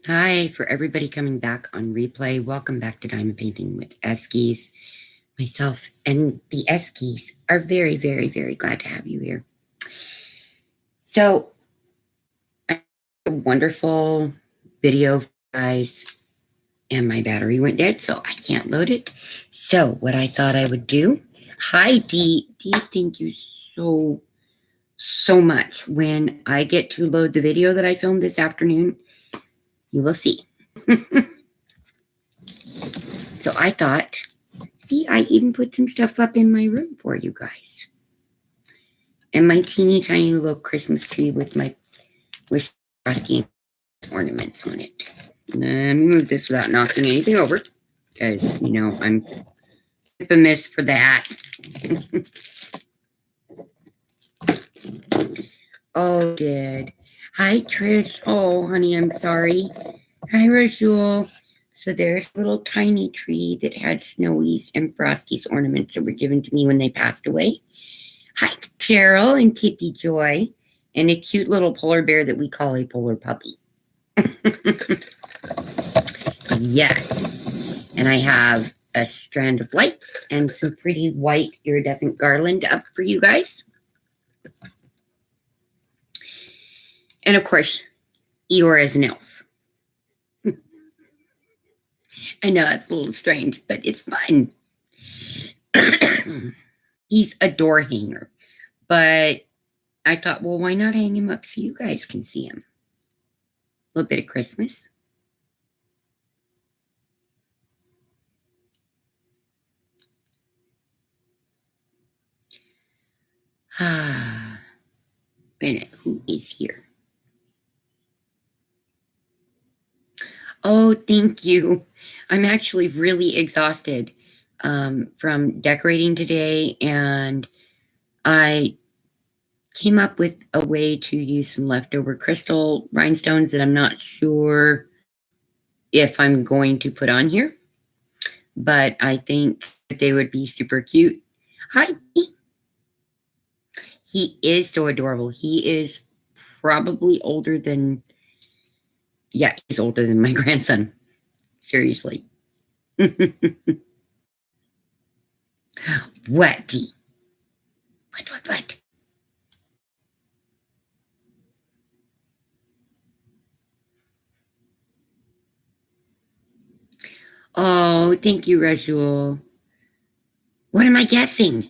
Hi, for everybody coming back on replay. Welcome back to Diamond Painting with Eskies. Myself and the Eskies are very, very, very glad to have you here. So, I have a wonderful video, guys, and my battery went dead, so I can't load it. So, what I thought I would do. Hi, Dee. Dee, thank you so much. When I get to load the video that I filmed this afternoon, you will see. So I thought, see, I even put some stuff up in my room for you guys. And my teeny tiny little Christmas tree with frosty ornaments on it. Let me move this without knocking anything over, because, I'm infamous for that. Oh, did. Hi, Trish. Oh, honey, I'm sorry. Hi, Rajul. So there's a little tiny tree that has Snowies and Frosties ornaments that were given to me when they passed away. Hi, Cheryl and Tippy Joy, and a cute little polar bear that we call a polar puppy. Yes. And I have a strand of lights and some pretty white iridescent garland up for you guys. And of course, Eeyore as an elf. I know that's a little strange, but it's fun. He's a door hanger, but I thought, well, why not hang him up so you guys can see him? A little bit of Christmas. Ah, wait a minute, who is here? Oh, thank you. I'm actually really exhausted from decorating today, and I came up with a way to use some leftover crystal rhinestones that I'm not sure if I'm going to put on here, but I think they would be super cute. Hi. He is so adorable. He is probably older than, yeah, he's older than my grandson. Seriously. What, Dee? What? Oh, thank you, Rajul. What am I guessing?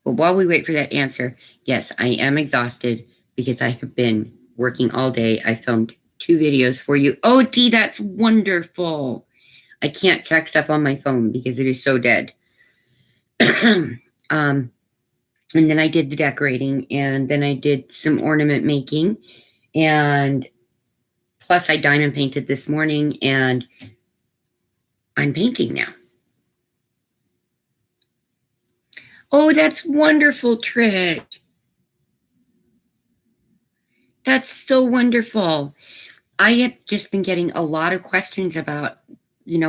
Well, while we wait for that answer, yes, I am exhausted because I have been working all day. I filmed 2 videos for you. Oh, Dee, that's wonderful. I can't track stuff on my phone because it is so dead. And then I did the decorating, and then I did some ornament making, and plus I diamond painted this morning, and I'm painting now. Oh, that's wonderful, Trish. That's so wonderful. I have just been getting a lot of questions about,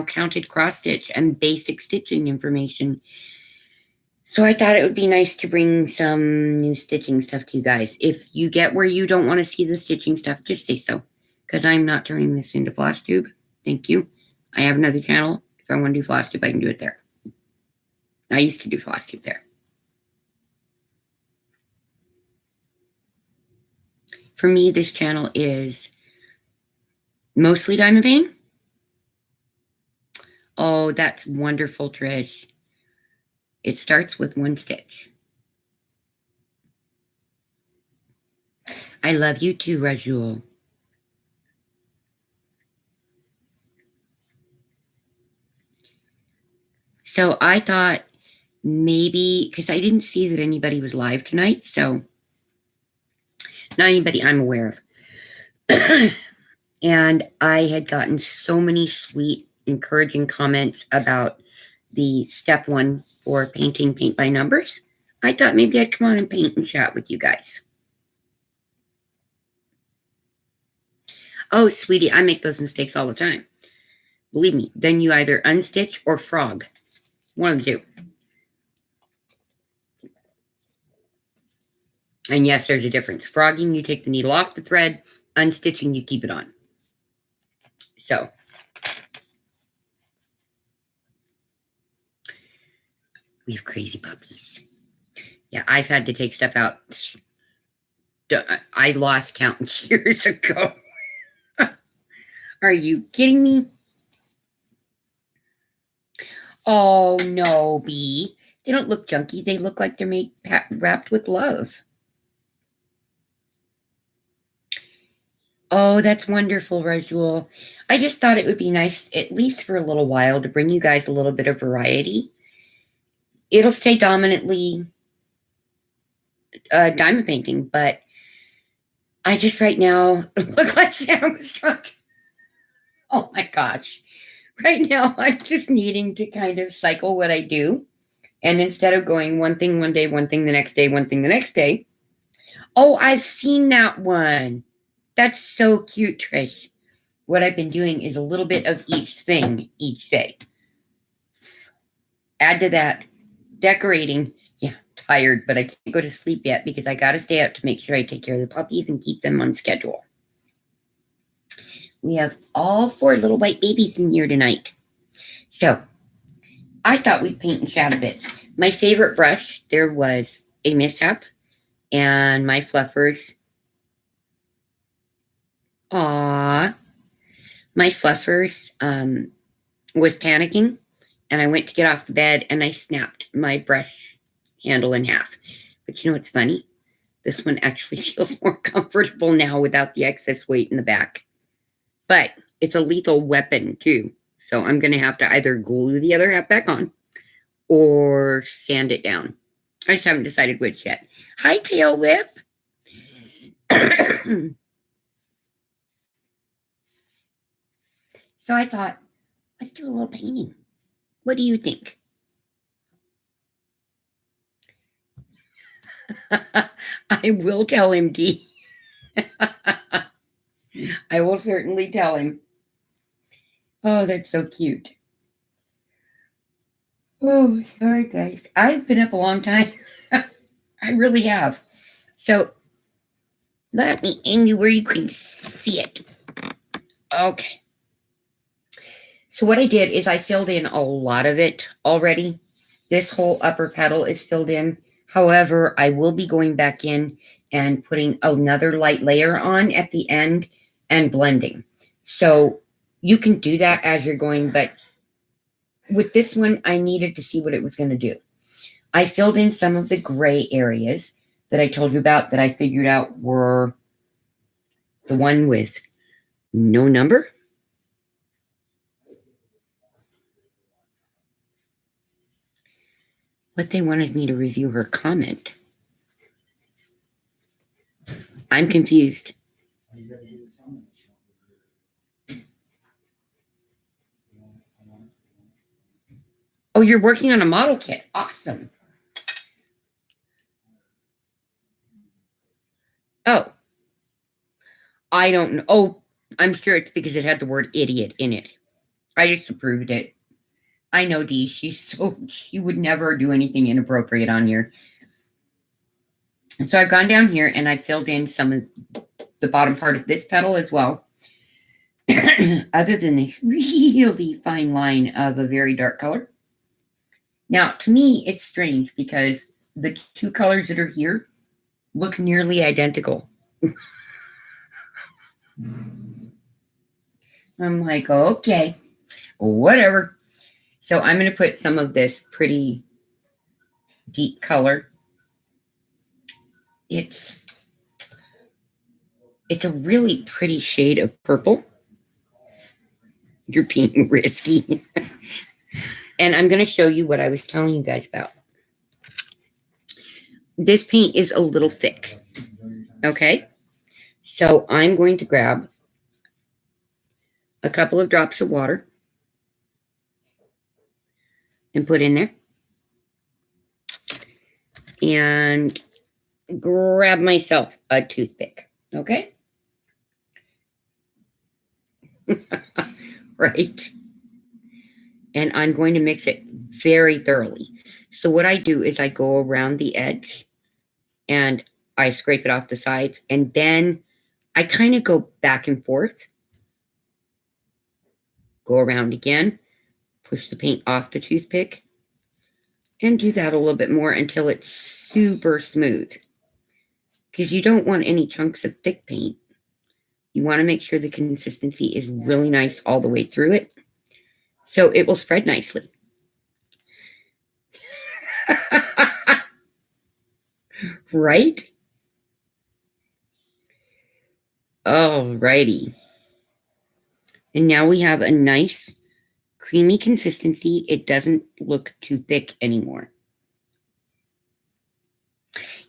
counted cross stitch and basic stitching information. So I thought it would be nice to bring some new stitching stuff to you guys. If you get where you don't want to see the stitching stuff, just say so, because I'm not turning this into floss tube. Thank you. I have another channel. If I want to do floss tube, I can do it there. I used to do floss tube there. For me, this channel is mostly diamond painting. Oh, that's wonderful, Trish. It starts with 1 stitch. I love you too, Rajul. So I thought maybe, because I didn't see that anybody was live tonight, so not anybody I'm aware of. And I had gotten so many sweet, encouraging comments about the step 1 for painting paint by numbers. I thought maybe I'd come on and paint and chat with you guys. Oh, sweetie, I make those mistakes all the time. Believe me, then you either unstitch or frog. One of the two. And yes, there's a difference. Frogging, you take the needle off the thread. Unstitching, you keep it on. So we have crazy puppies. Yeah, I've had to take stuff out. I lost count years ago. Are you kidding me? Oh, no, Bee. They don't look junky. They look like they're made wrapped with love. Oh, that's wonderful, Rajul. I just thought it would be nice, at least for a little while, to bring you guys a little bit of variety. It'll stay dominantly diamond painting, but I just right now look like Santa was drunk. Oh my gosh. Right now, I'm just needing to kind of cycle what I do. And instead of going one thing one day, one thing the next day, one thing the next day. Oh, I've seen that one. That's so cute, Trish. What I've been doing is a little bit of each thing each day. Add to that, decorating. Yeah, tired, but I can't go to sleep yet because I got to stay up to make sure I take care of the puppies and keep them on schedule. We have all 4 little white babies in here tonight. So I thought we'd paint and chat a bit. My favorite brush, there was a mishap, and my fluffers. My fluffers was panicking, and I went to get off the bed, and I snapped my brush handle in half. But you know what's funny? This one actually feels more comfortable now without the excess weight in the back. But it's a lethal weapon, too. So I'm going to have to either glue the other half back on or sand it down. I just haven't decided which yet. Hi, Tail Whip. So I thought, let's do a little painting. What do you think? I will tell him, Dee. I will certainly tell him. Oh, that's so cute. Oh, sorry, guys. I've been up a long time. I really have. So let me aim you where you can see it. Okay. So what I did is I filled in a lot of it already. This whole upper petal is filled in. However, I will be going back in and putting another light layer on at the end and blending. So you can do that as you're going, but with this one, I needed to see what it was going to do. I filled in some of the gray areas that I told you about that I figured out were the one with no number. But they wanted me to review her comment. I'm confused. Oh, you're working on a model kit. Awesome. Oh, I don't know. Oh, I'm sure it's because it had the word idiot in it. I just approved it. I know Dee. She would never do anything inappropriate on here. So I've gone down here and I filled in some of the bottom part of this petal as well. Other than this really fine line of a very dark color. Now, to me, it's strange because the 2 colors that are here look nearly identical. I'm like, okay, whatever. So I'm going to put some of this pretty deep color. It's a really pretty shade of purple. You're being risky. And I'm going to show you what I was telling you guys about. This paint is a little thick. Okay. So I'm going to grab a couple of drops of water and put in there. And grab myself a toothpick. Okay. Right. And I'm going to mix it very thoroughly. So what I do is I go around the edge and I scrape it off the sides, and then I kind of go back and forth, go around again, push the paint off the toothpick, and do that a little bit more until it's super smooth. Because you don't want any chunks of thick paint. You want to make sure the consistency is really nice all the way through it, so it will spread nicely. Right? Alrighty. And now we have a nice creamy consistency. It doesn't look too thick anymore.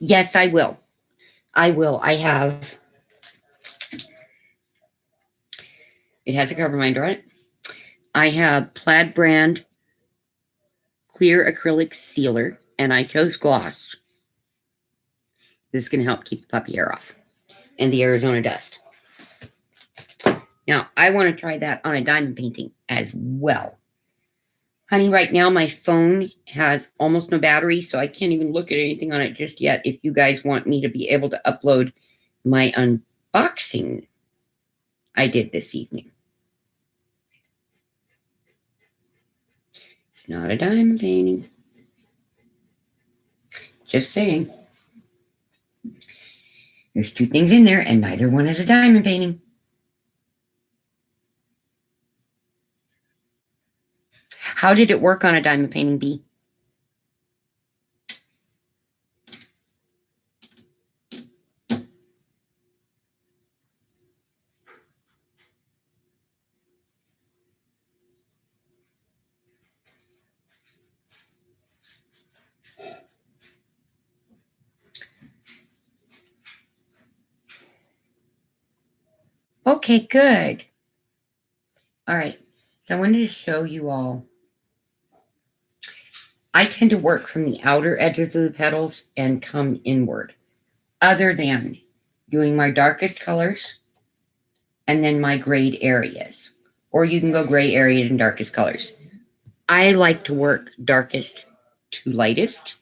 Yes, I will. I will. I have. It has a cover minder on it. I have Plaid brand clear acrylic sealer, and I chose gloss. This is going to help keep the puppy hair off and the Arizona dust. Now, I want to try that on a diamond painting as well. Honey, right now my phone has almost no battery, so I can't even look at anything on it just yet. If you guys want me to be able to upload my unboxing I did this evening. It's not a diamond painting. Just saying. There's two things in there, and neither one is a diamond painting. How did it work on a diamond painting, Bee? Okay, good. All right, so I wanted to show you all. I tend to work from the outer edges of the petals and come inward, other than doing my darkest colors and then my grayed areas. Or you can go gray areas and darkest colors. I like to work darkest to lightest,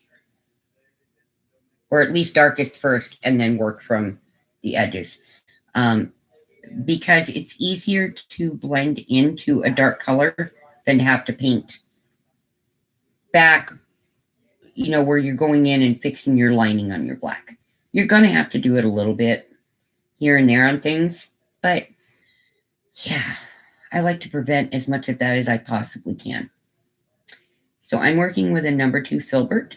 or at least darkest first and then work from the edges. Because it's easier to blend into a dark color than to have to paint back, where you're going in and fixing your lining on your black. You're going to have to do it a little bit here and there on things, but yeah, I like to prevent as much of that as I possibly can. So I'm working with a number 2 filbert,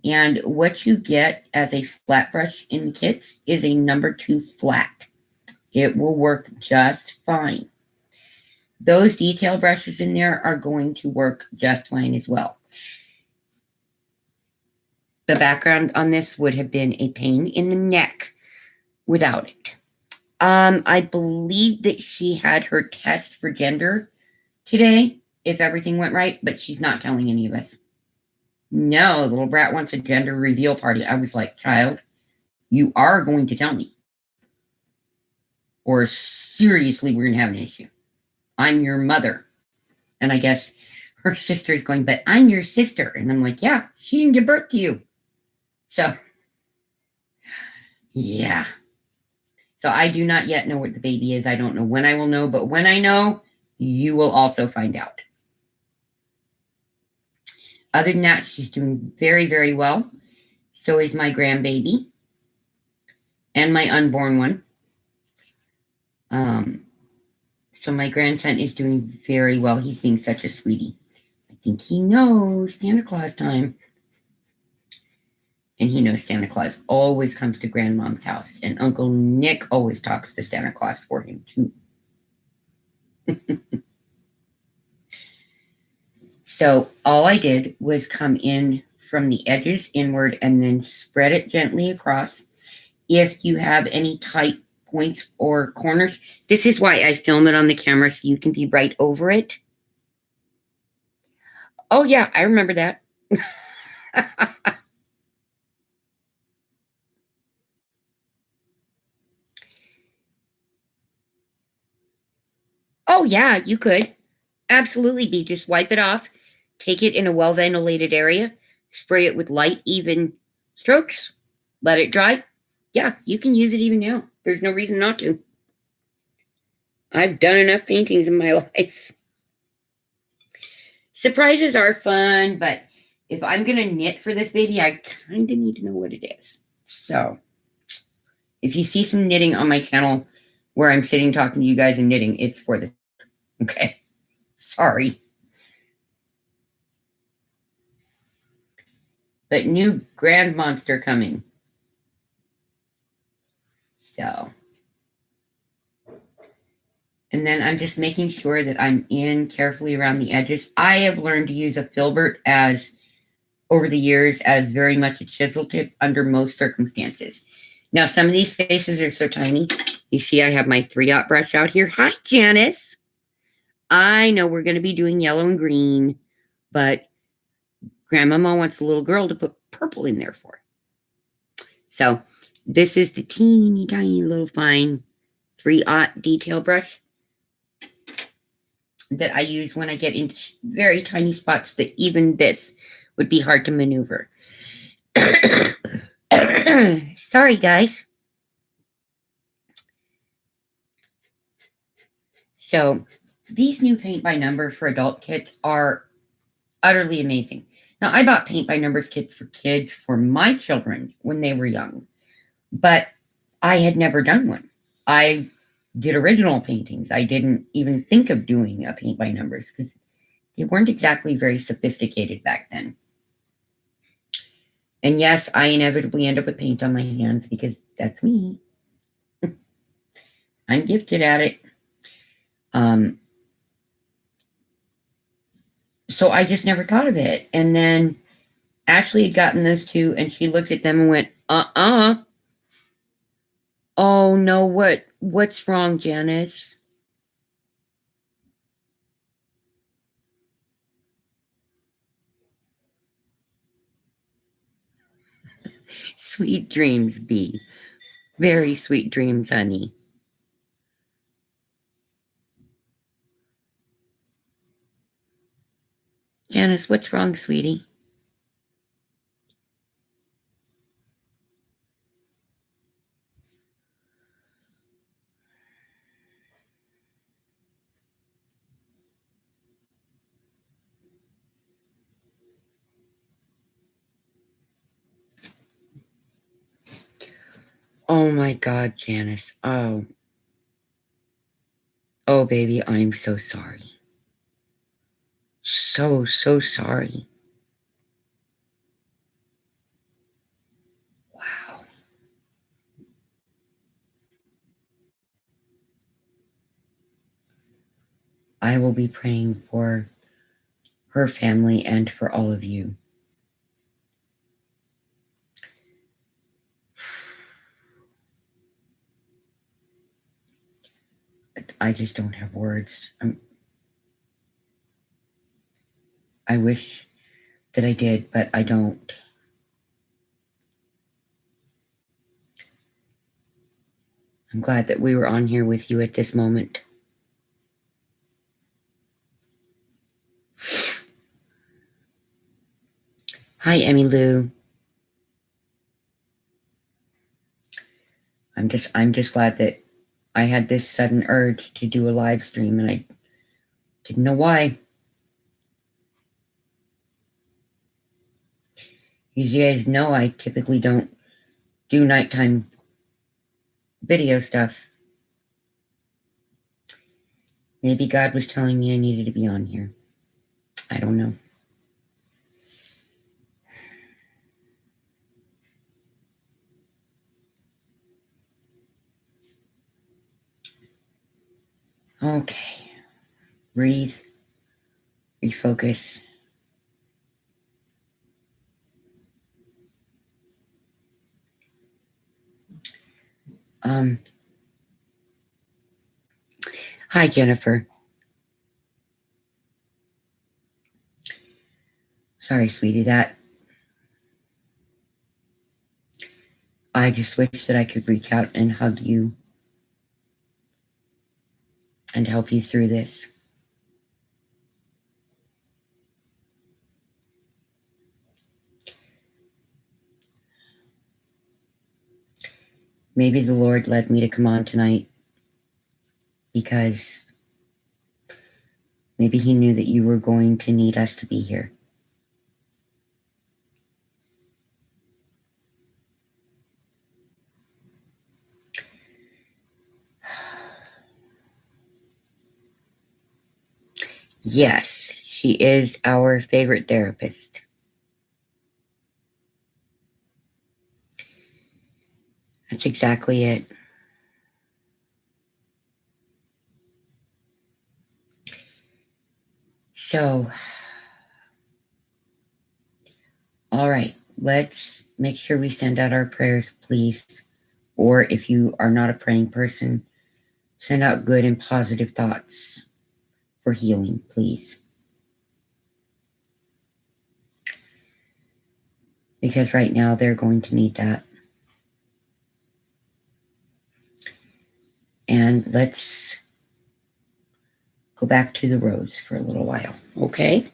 and what you get as a flat brush in the kits is a number 2 flat. It will work just fine. Those detail brushes in there are going to work just fine as well. The background on this would have been a pain in the neck without it. I believe that she had her test for gender today, if everything went right, but she's not telling any of us. No, the little brat wants a gender reveal party. I was like, child, you are going to tell me. Or seriously, we're going to have an issue. I'm your mother. And I guess her sister is going, but I'm your sister. And I'm like, yeah, she didn't give birth to you. So, yeah. So I do not yet know what the baby is. I don't know when I will know, but when I know, you will also find out. Other than that, she's doing very, very well. So is my grandbaby and my unborn one. So my grandson is doing very well. He's being such a sweetie. I think he knows Santa Claus time. And he knows Santa Claus always comes to Grandmom's house. And Uncle Nick always talks to Santa Claus for him, too. So all I did was come in from the edges inward and then spread it gently across. If you have any tight points or corners, this is why I film it on the camera, so you can be right over it. Oh, yeah, I remember that. Oh, yeah, you could. Absolutely be. Just wipe it off. Take it in a well-ventilated area. Spray it with light, even strokes. Let it dry. Yeah, you can use it even now. There's no reason not to. I've done enough paintings in my life. Surprises are fun, but if I'm going to knit for this baby, I kind of need to know what it is. So if you see some knitting on my channel where I'm sitting talking to you guys and knitting, it's for the... Okay. Sorry. But new Grand Monster coming. So... And then I'm just making sure that I'm in carefully around the edges. I have learned to use a filbert as, over the years, as very much a chisel tip under most circumstances. Now, some of these faces are so tiny. You see I have my 3-aught brush out here. Hi, Janice. I know we're going to be doing yellow and green, but Grandmama wants a little girl to put purple in there for. So this is the teeny tiny little fine 3-aught detail brush that I use when I get into very tiny spots that even this would be hard to maneuver. Sorry, guys. So these new paint by number for adult kits are utterly amazing. Now, I bought paint by numbers kits for kids for my children when they were young, but I had never done one. I did original paintings. I didn't even think of doing a paint by numbers because they weren't exactly very sophisticated back then. And yes, I inevitably end up with paint on my hands because that's me. I'm gifted at it. So I just never thought of it. And then Ashley had gotten those two and she looked at them and went, Oh no, what's wrong, Janice? Sweet dreams, Bee. Very sweet dreams, honey. Janice, what's wrong, sweetie? Oh my God, Janice. Oh, baby, I'm so sorry. So sorry. Wow. I will be praying for her family and for all of you. I just don't have words. I wish that I did, but I don't. I'm glad that we were on here with you at this moment. Hi, Emmy Lou. I'm just glad that I had this sudden urge to do a live stream and I didn't know why. As you guys know, I typically don't do nighttime video stuff. Maybe God was telling me I needed to be on here. I don't know. Okay. Breathe. Refocus. Hi, Jennifer. Sorry, sweetie, that I just wish that I could reach out and hug you and help you through this. maybe the Lord led me to come on tonight because maybe he knew that you were going to need us to be here. Yes, she is our favorite therapist. That's exactly it. So, all right, let's make sure we send out our prayers, please. Or if you are not a praying person, send out good and positive thoughts for healing, please. Because right now they're going to need that. And let's go back to the rose for a little while, okay?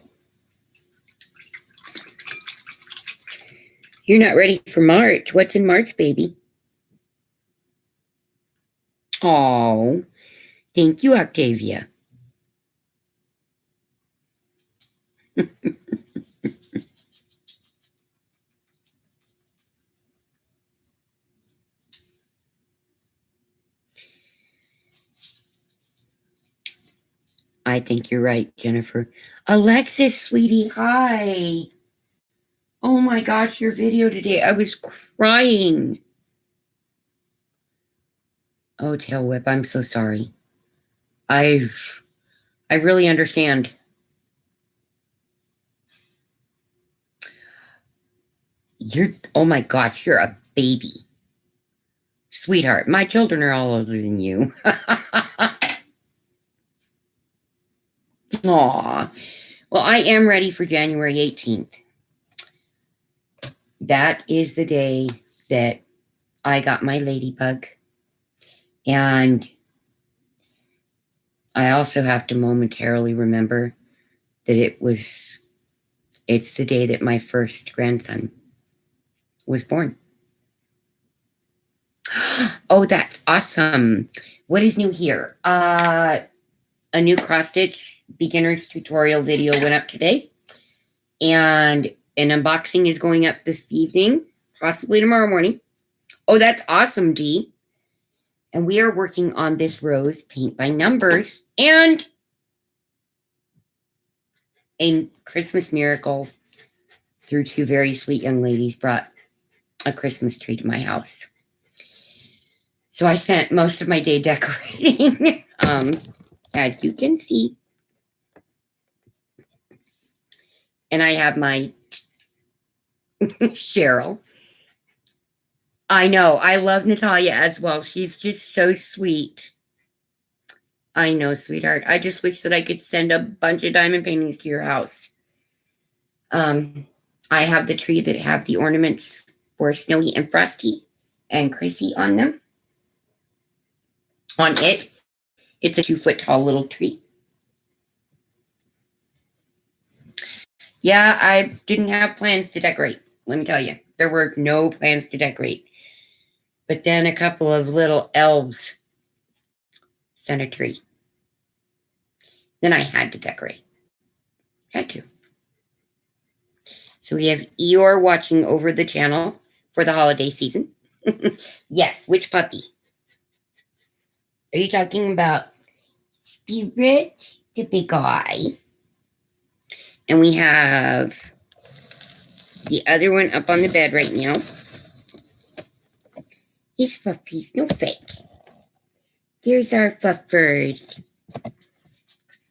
You're not ready for March. What's in March, baby? Oh, thank you, Octavia. I think you're right, Jennifer. Alexis, sweetie, hi. Oh my gosh, your video today. I was crying. Oh, Tail Whip, I'm so sorry. I really understand. Oh my gosh, you're a baby. Sweetheart, my children are all older than you. Aw. Well, I am ready for January 18th. That is the day that I got my ladybug. And I also have to momentarily remember that it's the day that my first grandson was born. Oh, that's awesome. What is new here? A new cross stitch beginner's tutorial video went up today. And an unboxing is going up this evening, possibly tomorrow morning. Oh, that's awesome, Dee. And we are working on this rose paint by numbers and a Christmas miracle through two very sweet young ladies brought a Christmas tree to my house. So I spent most of my day decorating, as you can see. And I have my Cheryl. I know. I love Natalia as well. She's just so sweet. I know, sweetheart. I just wish that I could send a bunch of diamond paintings to your house. I have the tree that have the ornaments for Snowy and Frosty and Chrissy on them. On it, it's a 2-foot tall little tree. Yeah, I didn't have plans to decorate. Let me tell you, there were no plans to decorate. But then a couple of little elves sent a tree. Then I had to decorate. Had to. So we have Eeyore watching over the channel for the holiday season. Yes, which puppy? Are you talking about Spirit, the big guy? And we have the other one up on the bed right now. He's Fluffy's no fake. There's our Fluffers.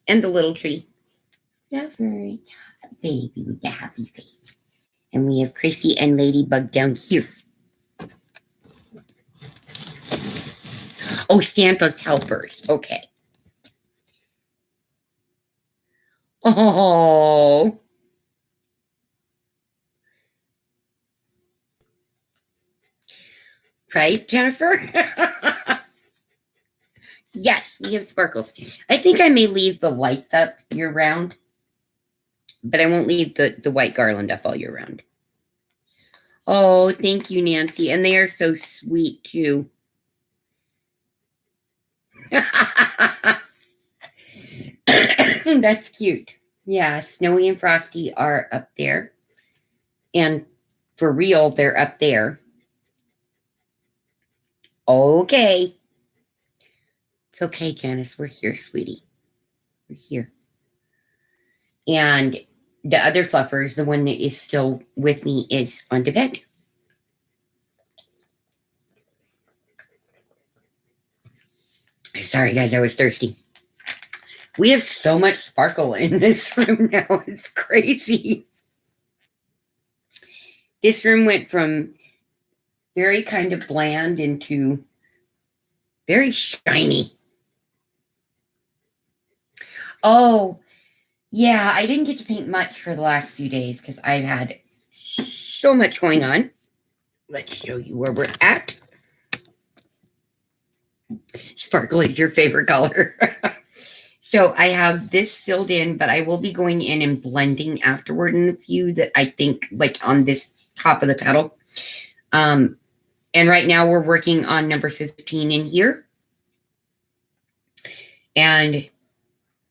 And the little tree. Fluffers, baby with the happy face. And we have Chrissy and Ladybug down here. Oh, Santa's helpers. Okay. Oh. Right, Jennifer? Yes, we have sparkles. I think I may leave the lights up year round, but I won't leave the white garland up all year round. Oh, thank you, Nancy. And they are so sweet, too. That's cute. Yeah, Snowy and Frosty are up there. And for real, they're up there. Okay. It's okay, Janice. We're here, sweetie. We're here. And the other fluffers, the one that is still with me, is on to bed. Sorry, guys, I was thirsty. We have so much sparkle in this room now. It's crazy. This room went from very kind of bland into very shiny. Oh, yeah, I didn't get to paint much for the last few days because I've had so much going on. Let's show you where we're at. Sparkle is your favorite color. So I have this filled in, but I will be going in and blending afterward in a few that I think like on this top of the petal. And right now we're working on number 15 in here. And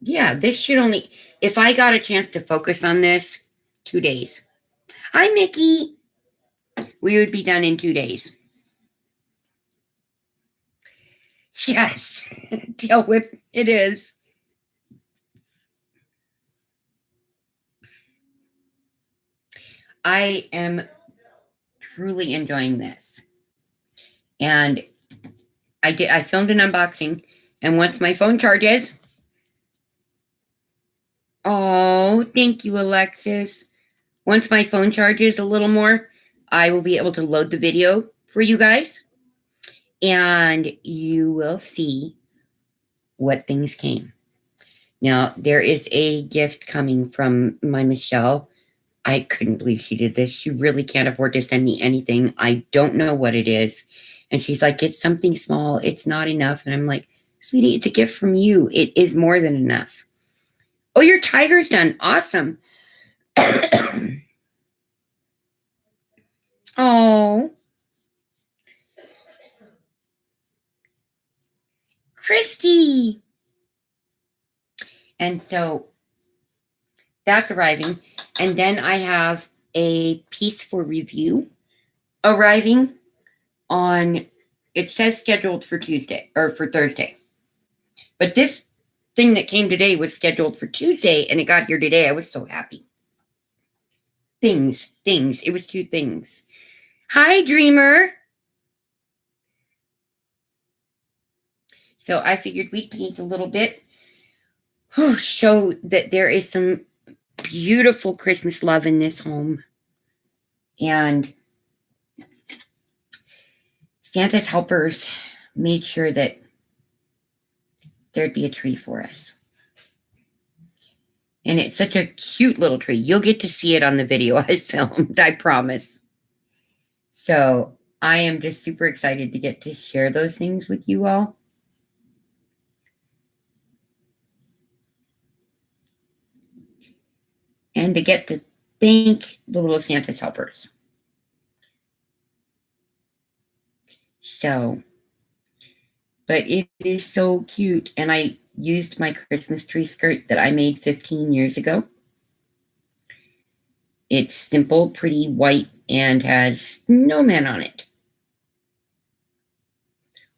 yeah, this should only, if I got a chance to focus on this, 2 days. Hi, Mickey. We would be done in 2 days. Yes, Tail Whip, it is. I am truly enjoying this. And I filmed an unboxing, and once my phone charges, oh, thank you, Alexis. Once my phone charges a little more, I will be able to load the video for you guys, and you will see what things came. Now, there is a gift coming from my Michelle. I couldn't believe she did this. She really can't afford to send me anything. I don't know what it is. And she's like, it's something small. It's not enough. And I'm like, sweetie, it's a gift from you. It is more than enough. Oh, your tiger's done. Awesome. Oh. Christy. And so that's arriving. And then I have a piece for review arriving on, it says scheduled for Tuesday or for Thursday. But this thing that came today was scheduled for Tuesday and it got here today. I was so happy. Things. It was 2 things. Hi, Dreamer. So I figured we'd paint a little bit. Show that there is some beautiful Christmas love in this home. And Santa's helpers made sure that there'd be a tree for us. And it's such a cute little tree. You'll get to see it on the video I filmed, I promise. So I am just super excited to get to share those things with you all. And to get to thank the little Santa's helpers. So, but it is so cute. And I used my Christmas tree skirt that I made 15 years ago. It's simple, pretty white, and has snowman on it.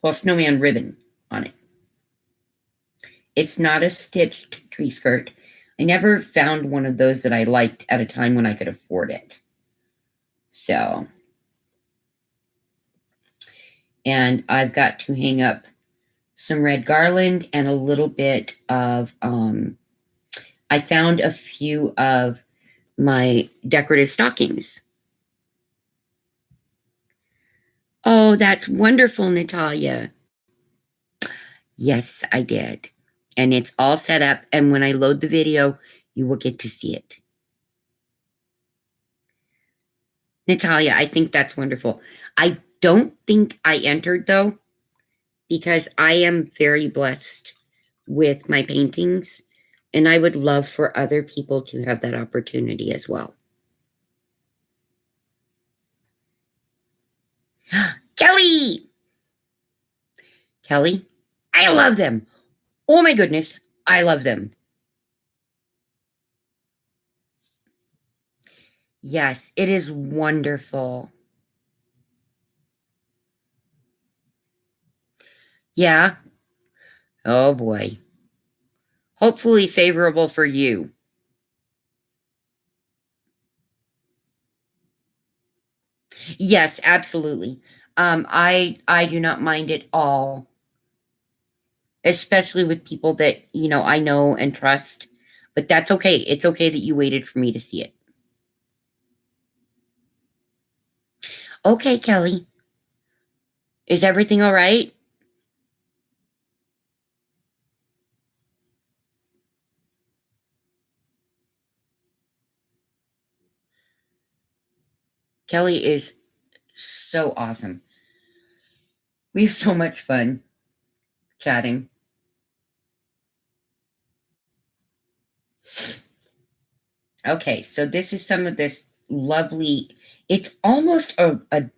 Well, snowman ribbon on it. It's not a stitched tree skirt. I never found one of those that I liked at a time when I could afford it. So, and I've got to hang up some red garland and a little bit of, I found a few of my decorative stockings. Oh, that's wonderful, Natalia. Yes, I did. And it's all set up. And when I load the video, you will get to see it. Natalia, I think that's wonderful. I don't think I entered, though, because I am very blessed with my paintings. And I would love for other people to have that opportunity as well. Kelly! Kelly, I love them. Oh my goodness, I love them. Yes, it is wonderful. Yeah. Oh boy. Hopefully favorable for you. Yes, absolutely. I do not mind at all, especially with people that, I know and trust. But that's okay. It's okay that you waited for me to see it. Okay, Kelly. Is everything all right? Kelly is so awesome. We have so much fun chatting. Okay, so this is some of this lovely, it's almost a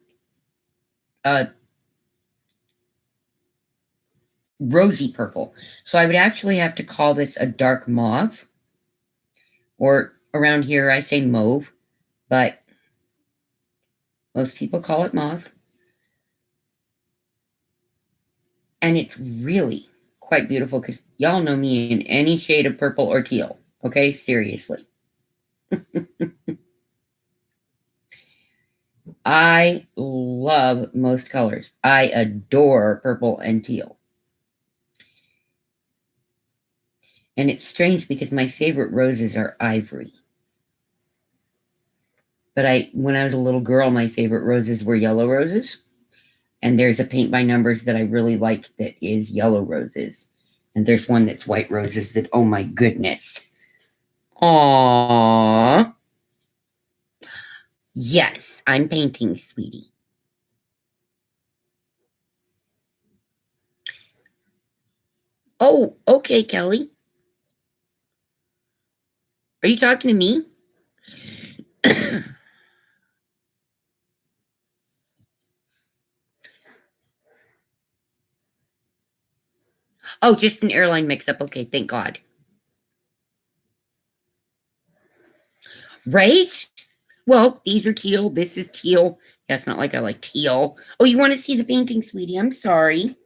rosy purple. So I would actually have to call this a dark mauve, or around here I say mauve, but most people call it mauve. And it's really quite beautiful because y'all know me in any shade of purple or teal. Okay, seriously. I love most colors. I adore purple and teal. And it's strange because my favorite roses are ivory. But when I was a little girl, my favorite roses were yellow roses. And there's a paint by numbers that I really like that is yellow roses. And there's one that's white roses that, oh my goodness. Aww. Yes, I'm painting, sweetie. Oh, okay, Kelly. Are you talking to me? Oh, just an airline mix up. Okay, thank God. Right? Well, these are teal. This is teal. Yeah, it's not like I like teal. Oh, you want to see the painting, sweetie? I'm sorry.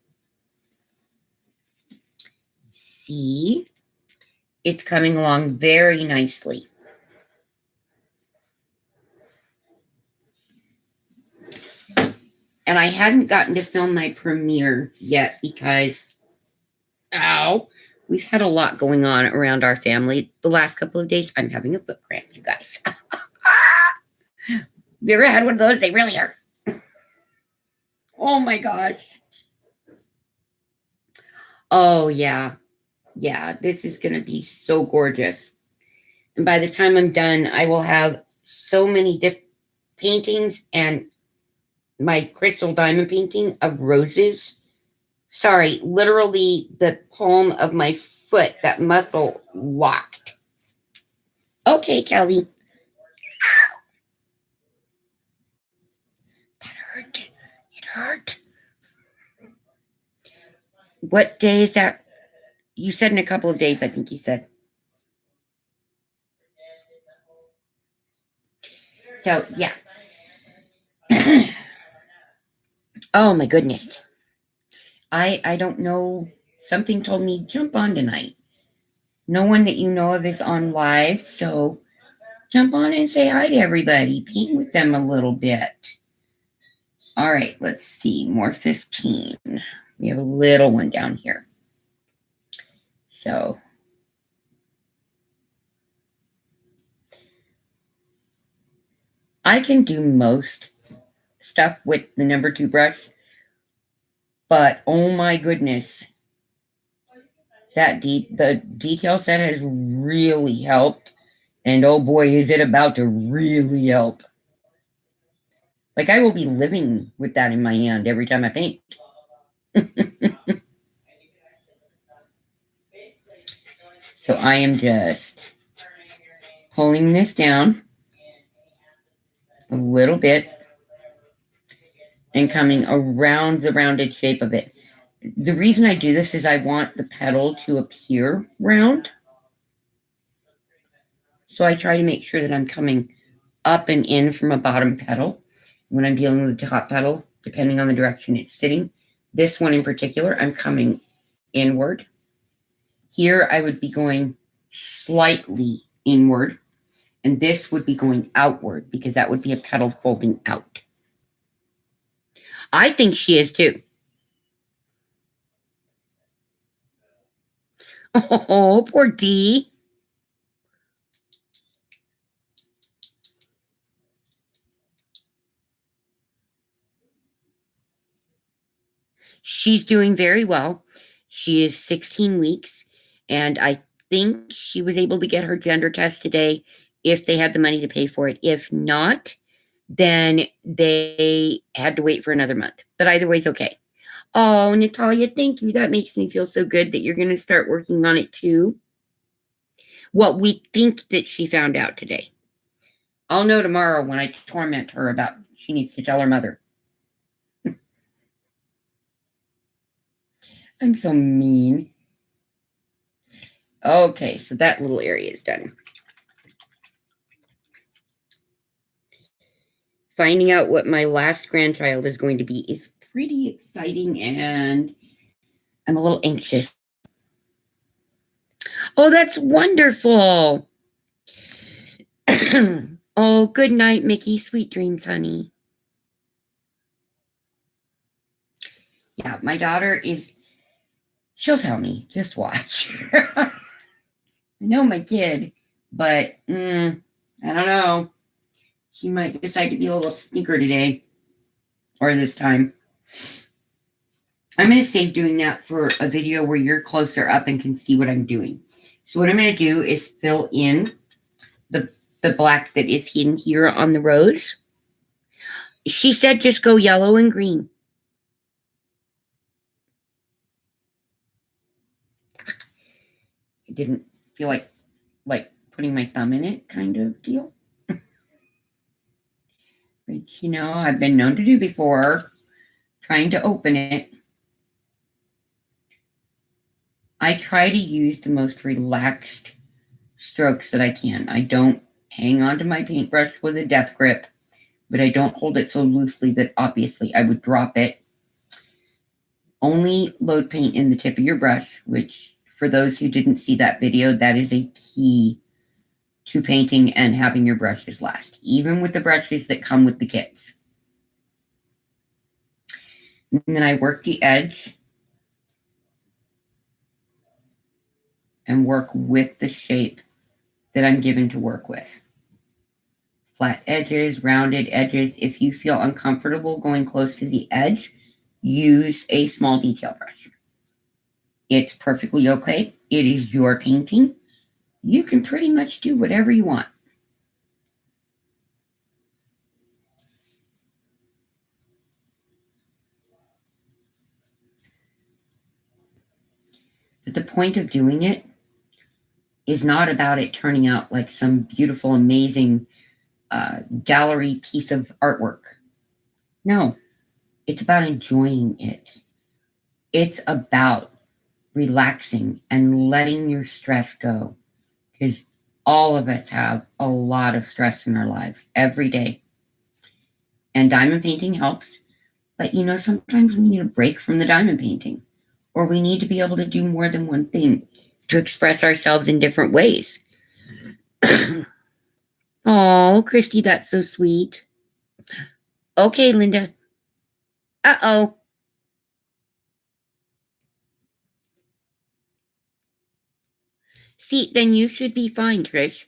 See? It's coming along very nicely. And I hadn't gotten to film my premiere yet because, ow, we've had a lot going on around our family the last couple of days. I'm having a foot cramp, you guys. You ever had one of those? They really hurt. Oh my gosh. Oh, yeah. Yeah, this is going to be so gorgeous. And by the time I'm done, I will have so many different paintings and my crystal diamond painting of roses. Sorry, literally the palm of my foot, that muscle locked. Okay, Kelly. Ow, that hurt. It hurt. What day is that? You said in a couple of days, I think you said. So, yeah. Oh my goodness. I don't know. Something told me jump on tonight. No one that you know of is on live, so jump on and say hi to everybody. Paint with them a little bit. All right, let's see. More 15. We have a little one down here. So I can do most stuff with the number 2 brush, but oh my goodness, the detail set has really helped, and oh boy, is it about to really help. Like I will be living with that in my hand every time I paint. So I am just pulling this down a little bit and coming around the rounded shape of it. The reason I do this is I want the petal to appear round. So I try to make sure that I'm coming up and in from a bottom petal when I'm dealing with the top petal, depending on the direction it's sitting. This one in particular, I'm coming inward. Here I would be going slightly inward, and this would be going outward because that would be a petal folding out. I think she is too. Oh, poor Dee. She's doing very well. She is 16 weeks, and I think she was able to get her gender test today if they had the money to pay for it. If not, then they had to wait for another month. But either way, it's okay. Oh, Natalia, thank you. That makes me feel so good that you're going to start working on it too. What we think that she found out today. I'll know tomorrow when I torment her about she needs to tell her mother. I'm so mean. Okay, so that little area is done. Finding out what my last grandchild is going to be is pretty exciting, and I'm a little anxious. Oh, that's wonderful. Oh, good night, Mickey. Sweet dreams, honey. Yeah, my daughter she'll tell me, just watch. I know my kid, but I don't know. She might decide to be a little sneaker today or this time. I'm going to save doing that for a video where you're closer up and can see what I'm doing. So what I'm going to do is fill in the black that is hidden here on the rose. She said just go yellow and green. I didn't feel like putting my thumb in it kind of deal. Which, I've been known to do before, trying to open it. I try to use the most relaxed strokes that I can. I don't hang on to my paintbrush with a death grip, but I don't hold it so loosely that obviously I would drop it. Only load paint in the tip of your brush, which for those who didn't see that video, that is a key to painting and having your brushes last, even with the brushes that come with the kits. And then I work the edge and work with the shape that I'm given to work with. Flat edges, rounded edges. If you feel uncomfortable going close to the edge, use a small detail brush. It's perfectly okay. It is your painting. You can pretty much do whatever you want. But the point of doing it is not about it turning out like some beautiful, amazing gallery piece of artwork. No, it's about enjoying it. It's about relaxing and letting your stress go, because all of us have a lot of stress in our lives every day. And diamond painting helps, but sometimes we need a break from the diamond painting, or we need to be able to do more than one thing to express ourselves in different ways. Oh, Christy, that's so sweet. Okay, Linda. Uh-oh. See, then you should be fine, Trish.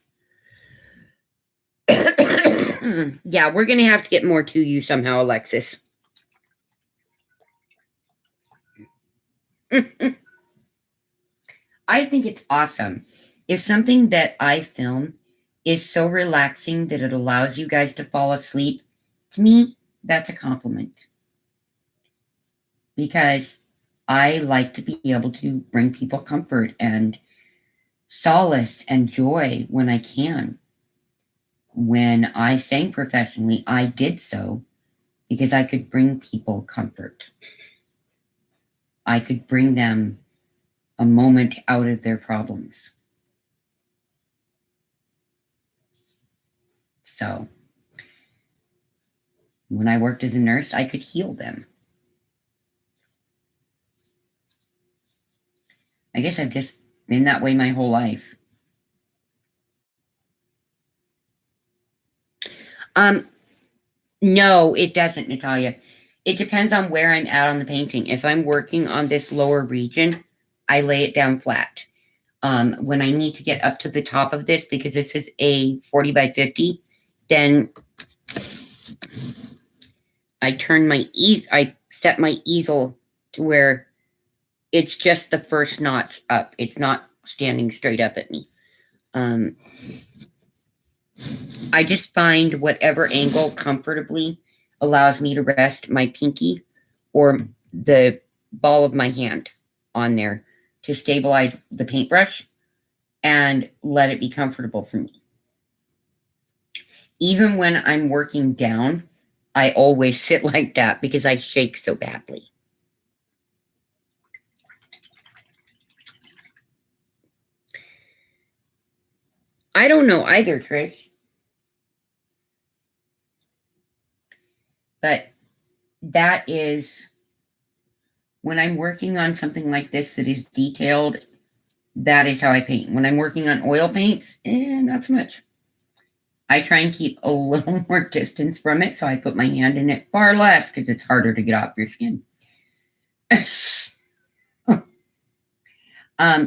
Yeah, we're going to have to get more to you somehow, Alexis. I think it's awesome. If something that I film is so relaxing that it allows you guys to fall asleep, to me, that's a compliment. Because I like to be able to bring people comfort and solace and joy when I can. When I sang professionally, I did so because I could bring people comfort. I could bring them a moment out of their problems. So when I worked as a nurse, I could heal them. I guess I've just been that way my whole life. No, it doesn't, Natalia. It depends on where I'm at on the painting. If I'm working on this lower region, I lay it down flat. When I need to get up to the top of this, because this is a 40 by 50, then I set my easel to where it's just the first notch up. It's not standing straight up at me. I just find whatever angle comfortably allows me to rest my pinky or the ball of my hand on there to stabilize the paintbrush and let it be comfortable for me. Even when I'm working down, I always sit like that because I shake so badly. I don't know either, Trish. But that is when I'm working on something like this that is detailed, that is how I paint. When I'm working on oil paints, not so much. I try and keep a little more distance from it, so I put my hand in it far less because it's harder to get off your skin.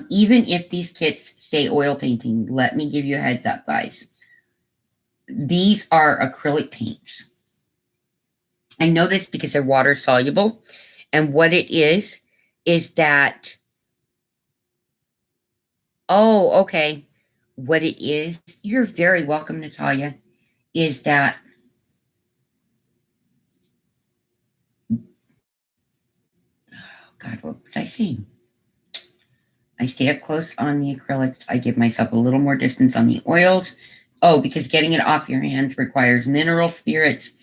Even if these kits say oil painting, let me give you a heads up, guys. These are acrylic paints. I know this because they're water soluble. And what it is that, oh, okay. What it is, you're very welcome, Natalia, is that God, what was I saying? I stay up close on the acrylics. I give myself a little more distance on the oils. Oh, because getting it off your hands requires mineral spirits,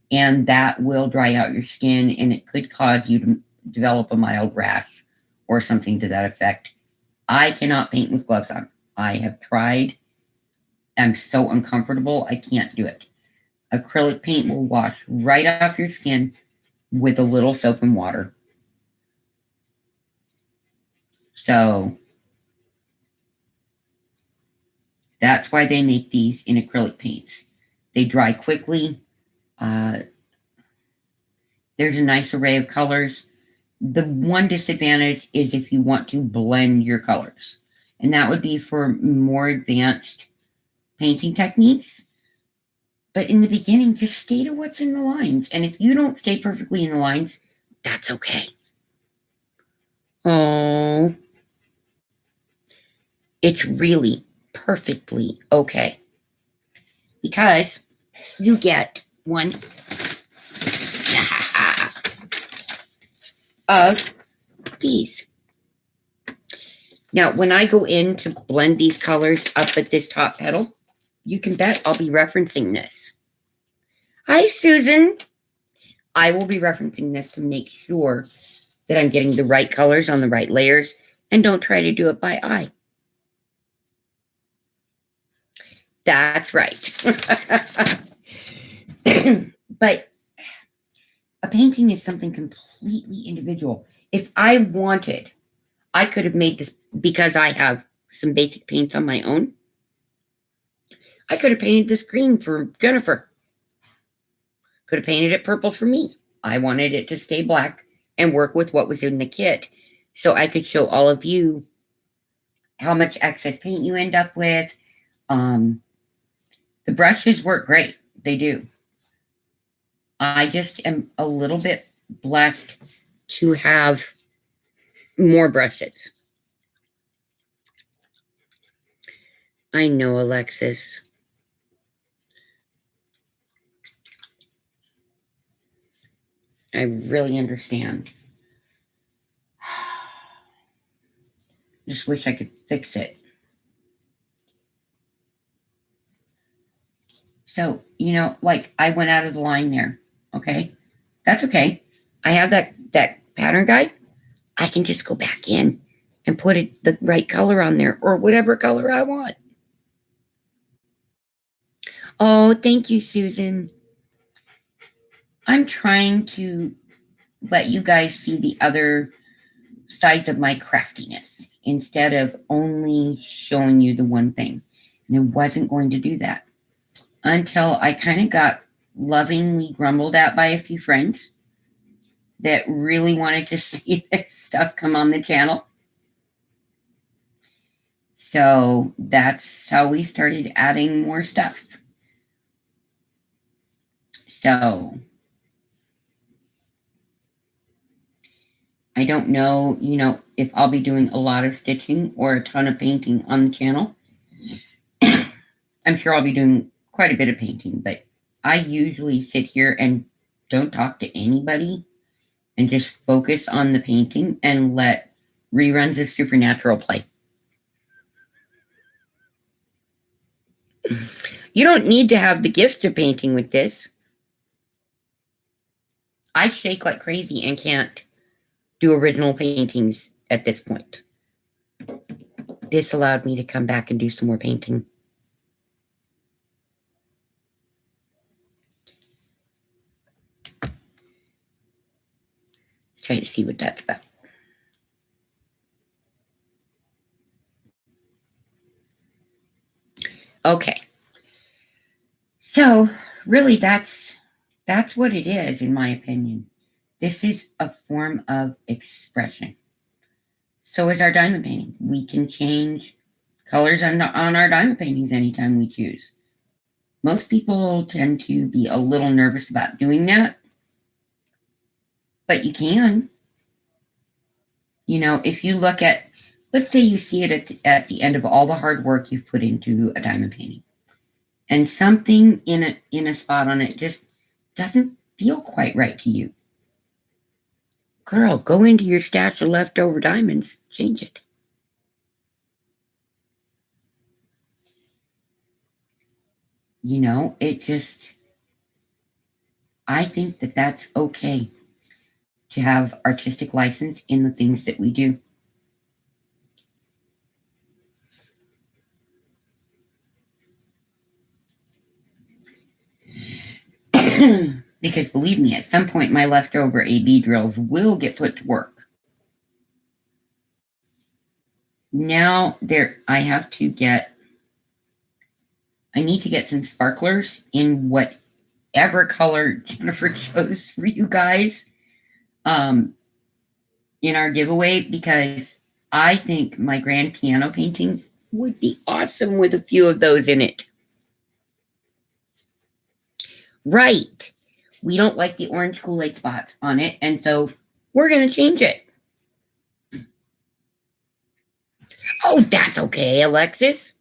and that will dry out your skin, and it could cause you to develop a mild rash or something to that effect. I cannot paint with gloves on. I have tried. I'm so uncomfortable. I can't do it. Acrylic paint will wash right off your skin with a little soap and water. So that's why they make these in acrylic paints. They dry quickly. There's a nice array of colors. The one disadvantage is if you want to blend your colors, and that would be for more advanced painting techniques. But in the beginning, just stay to what's in the lines. And if you don't stay perfectly in the lines, that's okay. Oh, it's really perfectly okay. Because you get one of these. Now, when I go in to blend these colors up at this top petal, you can bet I'll be referencing this. Hi, Susan. I will be referencing this to make sure that I'm getting the right colors on the right layers, and don't try to do it by eye. That's right. But a painting is something completely individual. If I wanted, I could have made this, because I have some basic paints on my own. I could have painted this green for Jennifer. Could have painted it purple for me. I wanted it to stay black and work with what was in the kit, so I could show all of you how much excess paint you end up with. The brushes work great. They do. I just am a little bit blessed to have more brushes. I know, Alexis. I really understand. Just wish I could fix it. So, like I went out of the line there. Okay. That's okay. I have that pattern guide. I can just go back in and put the right color on there or whatever color I want. Oh, thank you, Susan. I'm trying to let you guys see the other sides of my craftiness instead of only showing you the one thing. And I wasn't going to do that until I kind of got lovingly grumbled at by a few friends that really wanted to see this stuff come on the channel. So that's how we started adding more stuff. So I don't know, if I'll be doing a lot of stitching or a ton of painting on the channel. I'm sure I'll be doing quite a bit of painting, but I usually sit here and don't talk to anybody and just focus on the painting and let reruns of Supernatural play. You don't need to have the gift of painting with this. I shake like crazy and can't do original paintings at this point. This allowed me to come back and do some more painting. Let's try to see what that's about. Okay. So really that's what it is, in my opinion. This is a form of expression. So is our diamond painting. We can change colors on our diamond paintings anytime we choose. Most people tend to be a little nervous about doing that, but you can. If you look at, let's say you see it at the end of all the hard work you've put into a diamond painting, and something in a spot on it just doesn't feel quite right to you. Girl, go into your stash of leftover diamonds, change it. I think that that's okay to have artistic license in the things that we do. Because believe me, at some point my leftover AB drills will get put to work. Now I need to get some sparklers in whatever color Jennifer chose for you guys in our giveaway, because I think my grand piano painting would be awesome with a few of those in it. Right. We don't like the orange Kool-Aid spots on it, and so we're going to change it. Oh, that's okay, Alexis.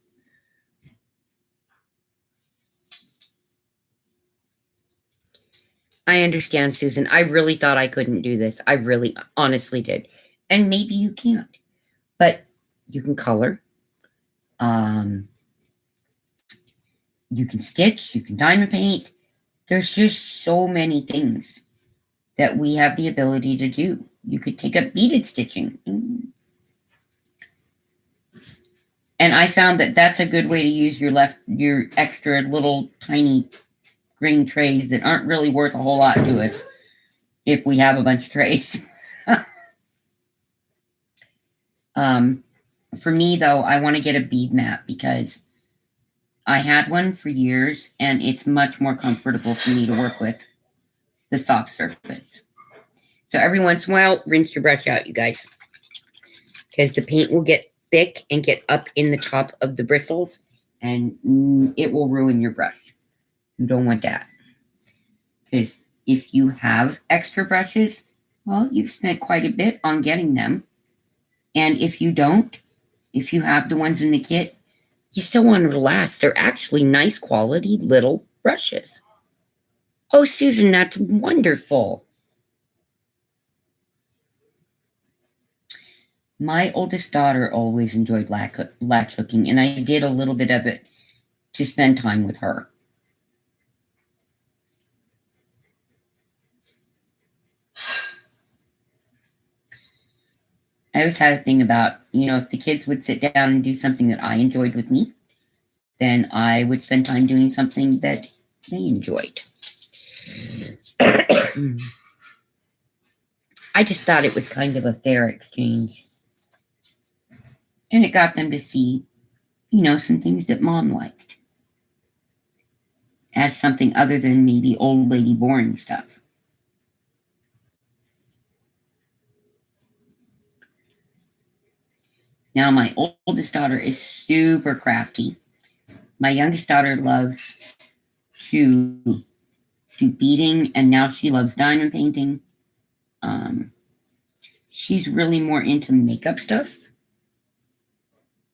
I understand, Susan. I really thought I couldn't do this. I really honestly did. And maybe you can't. But you can color. You can stitch. You can diamond paint. There's just so many things that we have the ability to do. You could take up beaded stitching. And I found that that's a good way to use your extra little tiny green trays that aren't really worth a whole lot to us if we have a bunch of trays. For me, though, I want to get a bead mat because I had one for years and it's much more comfortable for me to work with the soft surface. So every once in a while, rinse your brush out, you guys, because the paint will get thick and get up in the top of the bristles and it will ruin your brush. You don't want that. Because if you have extra brushes, well, you've spent quite a bit on getting them. And if you don't, if you have the ones in the kit, you still want them to last. They're actually nice quality little brushes. Oh, Susan, that's wonderful. My oldest daughter always enjoyed latch hooking, and I did a little bit of it to spend time with her. always had a thing about, if the kids would sit down and do something that I enjoyed with me, then I would spend time doing something that they enjoyed. I just thought it was kind of a fair exchange. And it got them to see, some things that mom liked as something other than maybe old lady boring stuff. Now, my oldest daughter is super crafty. My youngest daughter loves to do beading, and now she loves diamond painting. She's really more into makeup stuff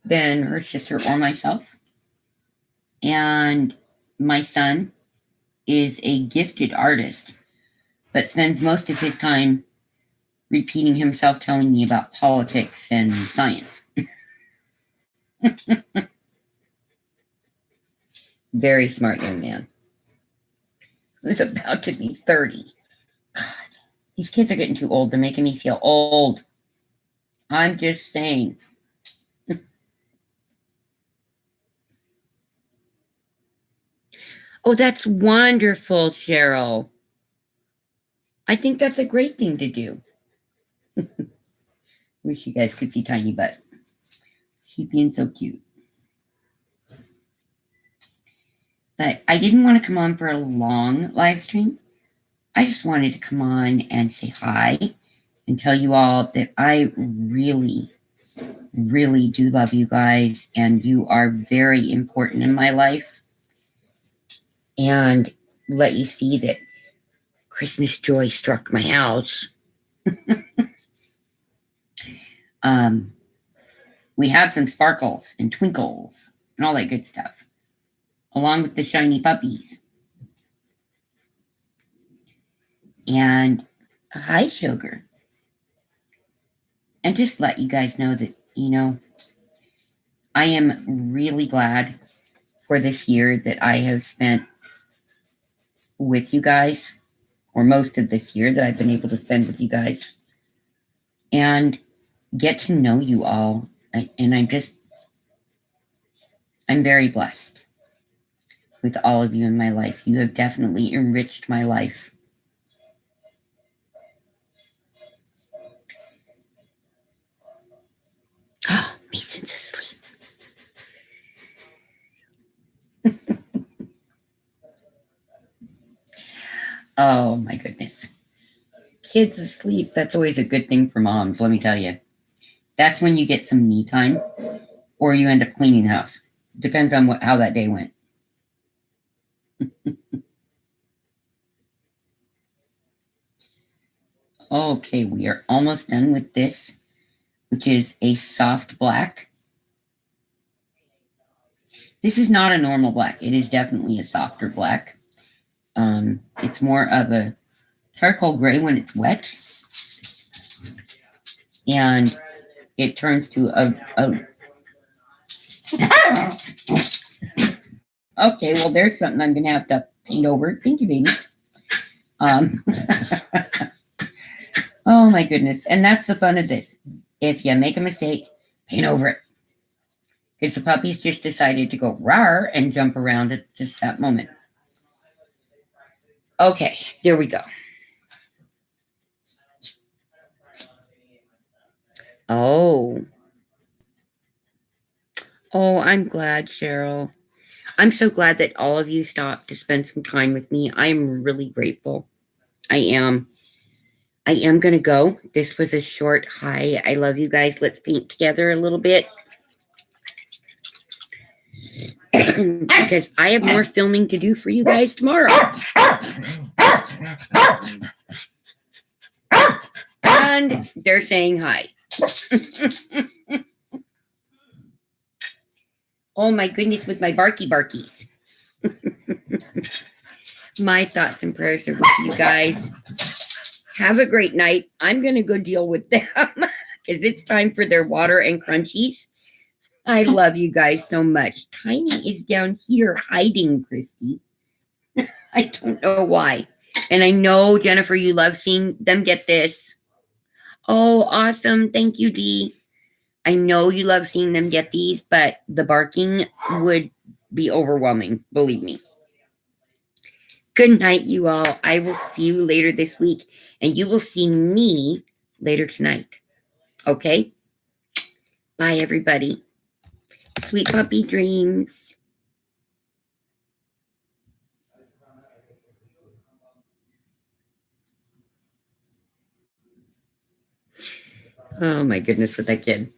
than her sister or myself. And my son is a gifted artist, but spends most of his time repeating himself, telling me about politics and science. Very smart young man. Who's about to be 30. God, these kids are getting too old. They're making me feel old. I'm just saying. Oh, that's wonderful, Cheryl. I think that's a great thing to do. Wish you guys could see Tiny Butt. She's being so cute. But I didn't want to come on for a long live stream. I just wanted to come on and say hi and tell you all that I really, really do love you guys, and you are very important in my life. And let you see that Christmas joy struck my house. We have some sparkles and twinkles and all that good stuff, along with the shiny puppies. And hi, sugar. And just let you guys know that, I am really glad for this year that I have spent with you guys, or most of this year that I've been able to spend with you guys, and get to know you all. And I'm very blessed with all of you in my life. You have definitely enriched my life. Oh, Mason's asleep. Oh, my goodness. Kids asleep, that's always a good thing for moms, let me tell you. That's when you get some me time, or you end up cleaning the house. Depends on how that day went. Okay, we are almost done with this, which is a soft black. This is not a normal black. It is definitely a softer black. It's more of a charcoal gray when it's wet. And it turns to a Okay, well, there's something I'm going to have to paint over. Thank you, babies. Oh, my goodness. And that's the fun of this. If you make a mistake, paint over it. Because the puppies just decided to go rawr and jump around at just that moment. Okay, there we go. Oh, I'm glad, Cheryl. I'm so glad that all of you stopped to spend some time with me. I'm really grateful. I am going to go. This was a short hi. I love you guys. Let's paint together a little bit. Because I have more filming to do for you guys tomorrow. And they're saying hi. Oh my goodness, with my barky barkies. My thoughts and prayers are with you guys. Have a great night. I'm going to go deal with them because it's time for their water and crunchies. I love you guys so much. Tiny is down here hiding, Christy. I don't know why. And I know, Jennifer, you love seeing them get this. Oh, awesome. Thank you, Dee. I know you love seeing them get these, but the barking would be overwhelming, believe me. Good night, you all. I will see you later this week, and you will see me later tonight. Okay? Bye, everybody. Sweet puppy dreams. Oh, my goodness, with that kid.